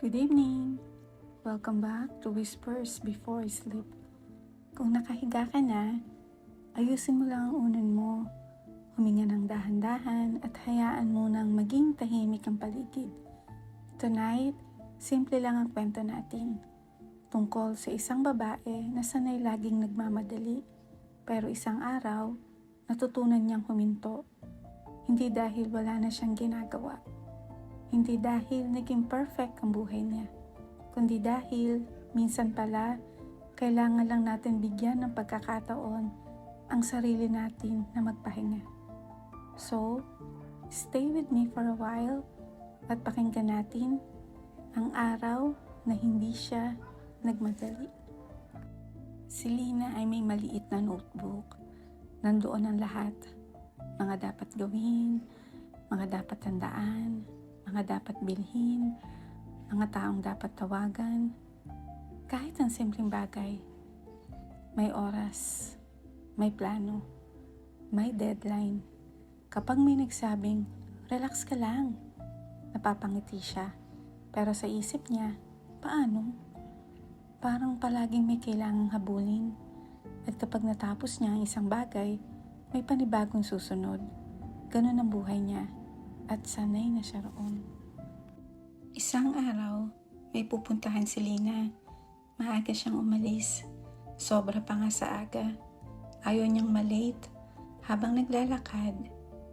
Good evening! Welcome back to Whispers Before Sleep. Kung nakahiga ka na, ayusin mo lang ang unan mo, huminga ng dahan-dahan at hayaan mo nang maging tahimik ang paligid. Tonight, simple lang ang kwento natin. Tungkol sa isang babae na sanay laging nagmamadali, pero isang araw, natutunan niyang huminto. Hindi dahil wala na siyang ginagawa. Hindi dahil naging perfect ang buhay niya, kundi dahil minsan pala kailangan lang natin bigyan ng pagkakataon ang sarili natin na magpahinga. So, stay with me for a while at pakinggan natin ang araw na hindi siya nagmadali. Si Lina ay may maliit na notebook. Nandoon ang lahat. Mga dapat gawin, mga dapat tandaan, mga dapat bilhin, mga taong dapat tawagan, kahit ang simpleng bagay. May oras, may plano, may deadline. Kapag may nagsabing, relax ka lang, napapangiti siya. Pero sa isip niya, paano? Parang palaging may kailangang habulin. At kapag natapos niya ang isang bagay, may panibagong susunod. Ganun ang buhay niya. At sanay na siya roon. Isang araw, may pupuntahan si Lina. Maaga siyang umalis. Sobra pa nga sa aga. Ayaw niyang malate. Habang naglalakad,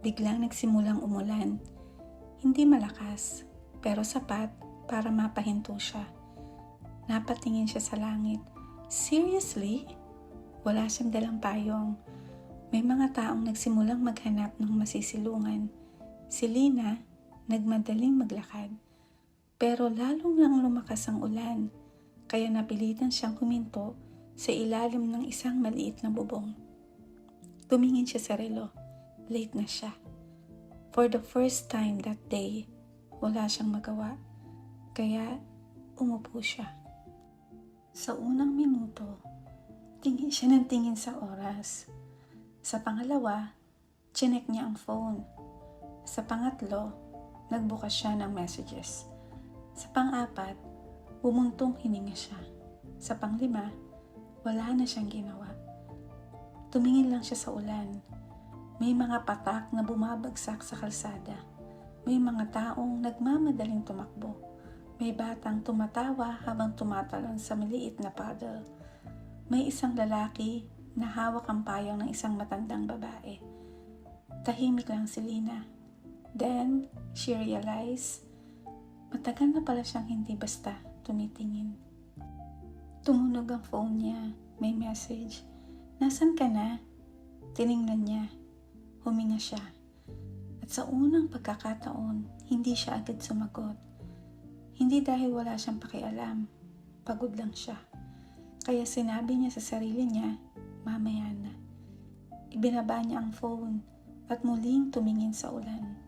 biglang nagsimulang umulan. Hindi malakas, pero sapat para mapahinto siya. Napatingin siya sa langit. Seriously? Wala siyang dalang payong. May mga taong nagsimulang maghanap ng masisilungan. Si Lina, nagmadaling maglakad. Pero lalong lang lumakas ang ulan, kaya napilitan siyang huminto sa ilalim ng isang maliit na bubong. Tumingin siya sa relo. Late na siya. For the first time that day, wala siyang magawa. Kaya umupo siya. Sa unang minuto, tingin siya ng tingin sa oras. Sa pangalawa, chinek niya ang phone. Sa pangatlo, nagbukas siya ng messages. Sa pang-apat, bumuntong hininga siya. Sa panglima, wala na siyang ginawa. Tumingin lang siya sa ulan. May mga patak na bumabagsak sa kalsada. May mga taong nagmamadaling tumakbo. May batang tumatawa habang tumatalon sa maliit na paddle. May isang lalaki na hawak ang payong ng isang matandang babae. Tahimik lang si Lina. Then, she realized, matagal na pala siyang hindi basta tumitingin. Tumunog ang phone niya. May message. Nasaan ka na? Tiningnan niya. Huminga siya. At sa unang pagkakataon, hindi siya agad sumagot. Hindi dahil wala siyang pakialam. Pagod lang siya. Kaya sinabi niya sa sarili niya, mamaya na. Ibinaba niya ang phone at muling tumingin sa ulan.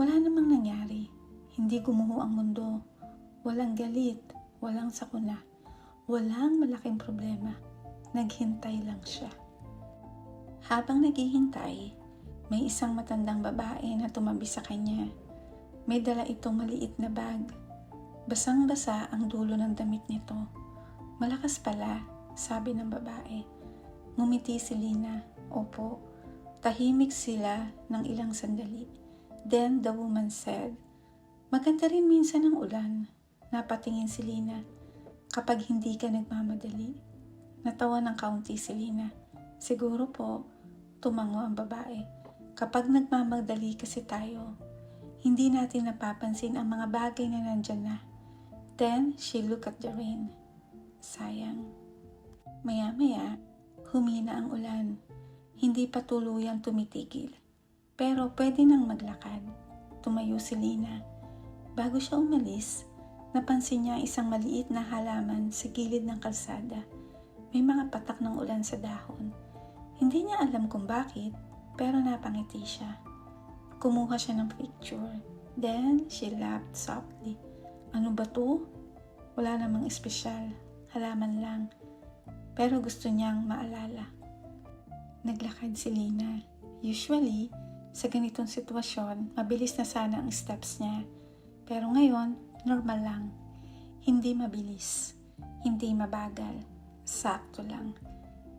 Wala namang nangyari. Hindi gumuho ang mundo. Walang galit, walang sakuna, walang malaking problema. Naghintay lang siya. Habang naghihintay, may isang matandang babae na tumabi sa kanya. May dala itong maliit na bag. Basang-basa ang dulo ng damit nito. Malakas pala, sabi ng babae. Ngumiti si Lina. Opo. Tahimik sila ng ilang sandali. Then the woman said, maganda rin minsan ang ulan. Napatingin si Lina. Kapag hindi ka nagmamadali. Natawa ng kaunti si Lina. Siguro po, tumango ang babae. Kapag nagmamadali kasi tayo, hindi natin napapansin ang mga bagay na nandyan na. Then she looked at the rain. Sayang. Maya-maya, humina ang ulan. Hindi pa tuluyang tumitigil. Pero pwede nang maglakad. Tumayo si Lina. Bago siya umalis, napansin niya isang maliit na halaman sa gilid ng kalsada. May mga patak ng ulan sa dahon. Hindi niya alam kung bakit, pero napangiti siya. Kumuha siya ng picture. Then, she laughed softly. Ano ba to? Wala namang espesyal. Halaman lang. Pero gusto niyang maalala. Naglakad si Lina. Usually, sa ganitong sitwasyon, mabilis na sana ang steps niya. Pero ngayon, normal lang. Hindi mabilis, hindi mabagal, sakto lang.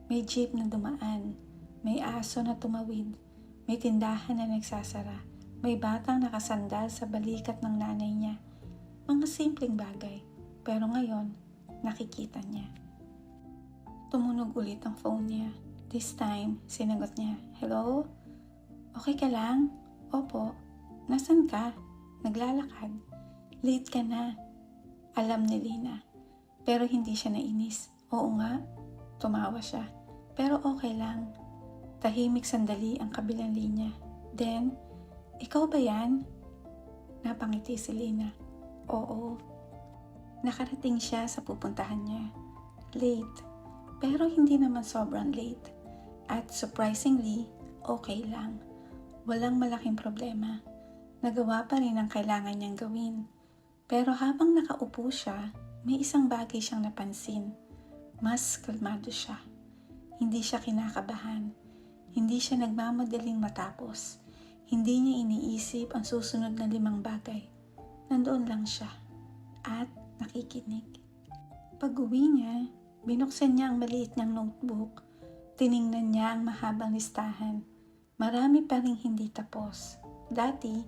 May jeep na dumaan, may aso na tumawid, may tindahan na nagsasara, may batang nakasandal sa balikat ng nanay niya. Mga simpleng bagay, pero ngayon, nakikita niya. Tumunog ulit ang phone niya. This time, sinagot niya, "Hello? Okay ka lang?" "Opo." "Nasaan ka?" "Naglalakad." "Late ka na." Alam ni Lina. Pero hindi siya nainis. "Oo nga." Tumawa siya. "Pero okay lang." Tahimik sandali ang kabilang linya. Then, "Ikaw ba yan?" Napangiti si Lina. "Oo." Nakarating siya sa pupuntahan niya. Late. Pero hindi naman sobrang late. At surprisingly, okay lang. Walang malaking problema. Nagawa pa rin ang kailangan niyang gawin. Pero habang nakaupo siya, may isang bagay siyang napansin. Mas kalmado siya. Hindi siya kinakabahan. Hindi siya nagmamadaling matapos. Hindi niya iniisip ang susunod na 5 bagay. Nandoon lang siya. At nakikinig. Pag-uwi niya, binuksan niya ang maliit niyang notebook. Tiningnan niya ang mahabang listahan. Marami pa ring hindi tapos. Dati,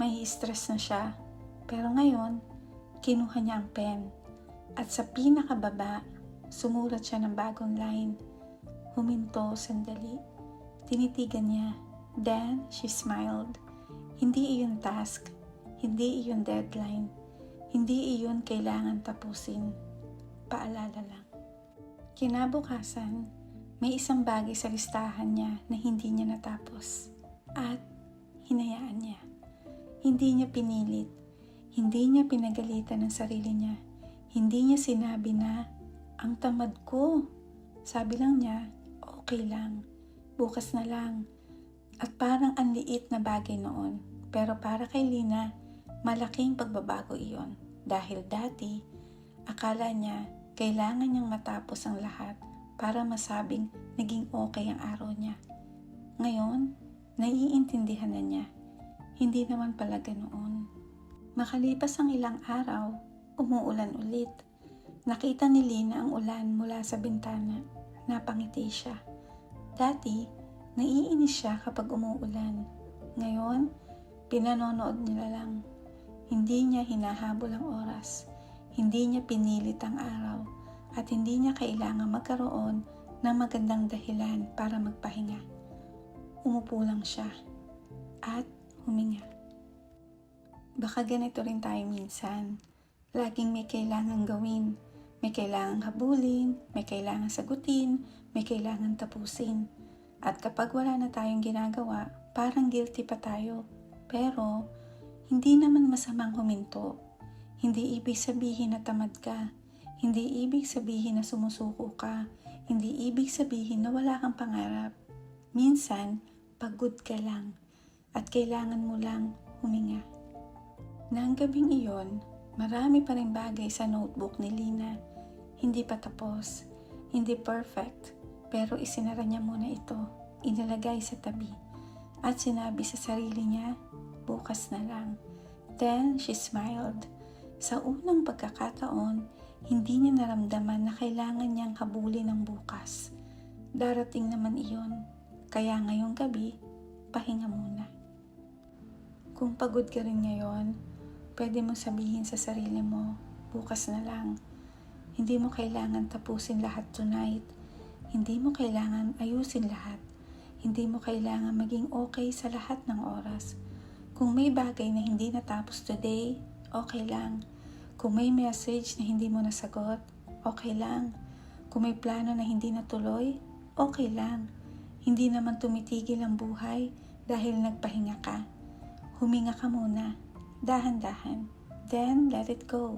may stress na siya. Pero ngayon, kinuha niya ang pen. At sa pinakababa, sumulat siya ng bagong line. Huminto sandali. Tinitigan niya. Then, she smiled. Hindi iyon task. Hindi iyon deadline. Hindi iyon kailangan tapusin. Paalala lang. Kinabukasan, may isang bagay sa listahan niya na hindi niya natapos. At hinayaan niya. Hindi niya pinilit. Hindi niya pinagalitan ang sarili niya. Hindi niya sinabi na, "Ang tamad ko." Sabi lang niya, "Okay lang. Bukas na lang." At parang ang liit na bagay noon. Pero para kay Lina, malaking pagbabago iyon. Dahil dati, akala niya kailangan niyang matapos ang lahat para masabing naging okay ang araw niya. Ngayon, naiintindihan na niya. Hindi naman pala ganoon. Makalipas ang ilang araw, umuulan ulit. Nakita ni Lina ang ulan mula sa bintana. Napangiti siya. Dati, naiinis siya kapag umuulan. Ngayon, pinanonood nila lang. Hindi niya hinahabol ang oras. Hindi niya pinilit ang araw. At hindi niya kailangan magkaroon ng magandang dahilan para magpahinga. Umupo lang siya. At huminga. Baka ganito rin tayo minsan. Laging may kailangan gawin. May kailangan habulin, may kailangan sagutin, may kailangan tapusin. At kapag wala na tayong ginagawa, parang guilty pa tayo. Pero, hindi naman masamang huminto. Hindi ibig sabihin na tamad ka. Hindi ibig sabihin na sumusuko ka. Hindi ibig sabihin na wala kang pangarap. Minsan, pagod ka lang. At kailangan mo lang huminga. Nang gabing iyon, marami pa rin bagay sa notebook ni Lina. Hindi pa tapos, hindi perfect, pero isinara niya muna ito, inilagay sa tabi, at sinabi sa sarili niya, "Bukas na lang." Then she smiled. Sa unang pagkakataon, hindi niya naramdaman na kailangan niyang habulin ang bukas. Darating naman iyon, kaya ngayong gabi, pahinga muna. Kung pagod ka rin ngayon, pwede mo sabihin sa sarili mo, "Bukas na lang." Hindi mo kailangan tapusin lahat tonight. Hindi mo kailangan ayusin lahat. Hindi mo kailangan maging okay sa lahat ng oras. Kung may bagay na hindi natapos today, okay lang. Kung may message na hindi mo nasagot, okay lang. Kung may plano na hindi natuloy, okay lang. Hindi naman tumitigil ang buhay dahil nagpahinga ka. Huminga ka muna. Dahan-dahan. Then, let it go.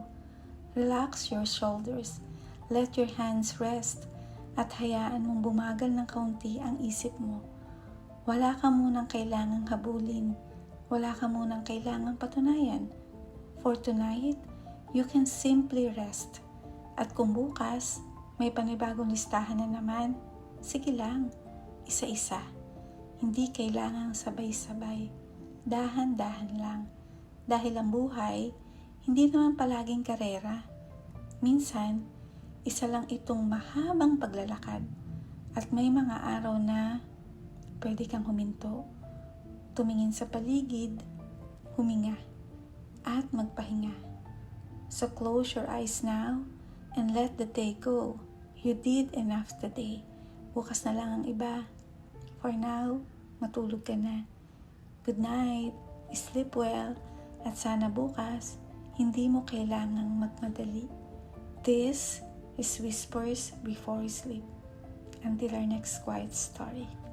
Relax your shoulders. Let your hands rest. At hayaan mong bumagal ng kaunti ang isip mo. Wala ka munang kailangang habulin. Wala ka munang kailangang patunayan. For tonight, you can simply rest. At kung bukas, may panibagong listahan na naman, sige lang, isa-isa. Hindi kailangang sabay-sabay. Dahan-dahan lang. Dahil ang buhay, hindi naman palaging karera. Minsan, isa lang itong mahabang paglalakad at may mga araw na pwede kang huminto, tumingin sa paligid, huminga, at magpahinga. So close your eyes now and let the day go. You did enough today. Bukas na lang ang iba. For now, matulog ka na. Good night, sleep well, at sana bukas, hindi mo kailangang magmadali. This is Whispers Before Sleep. Until our next quiet story.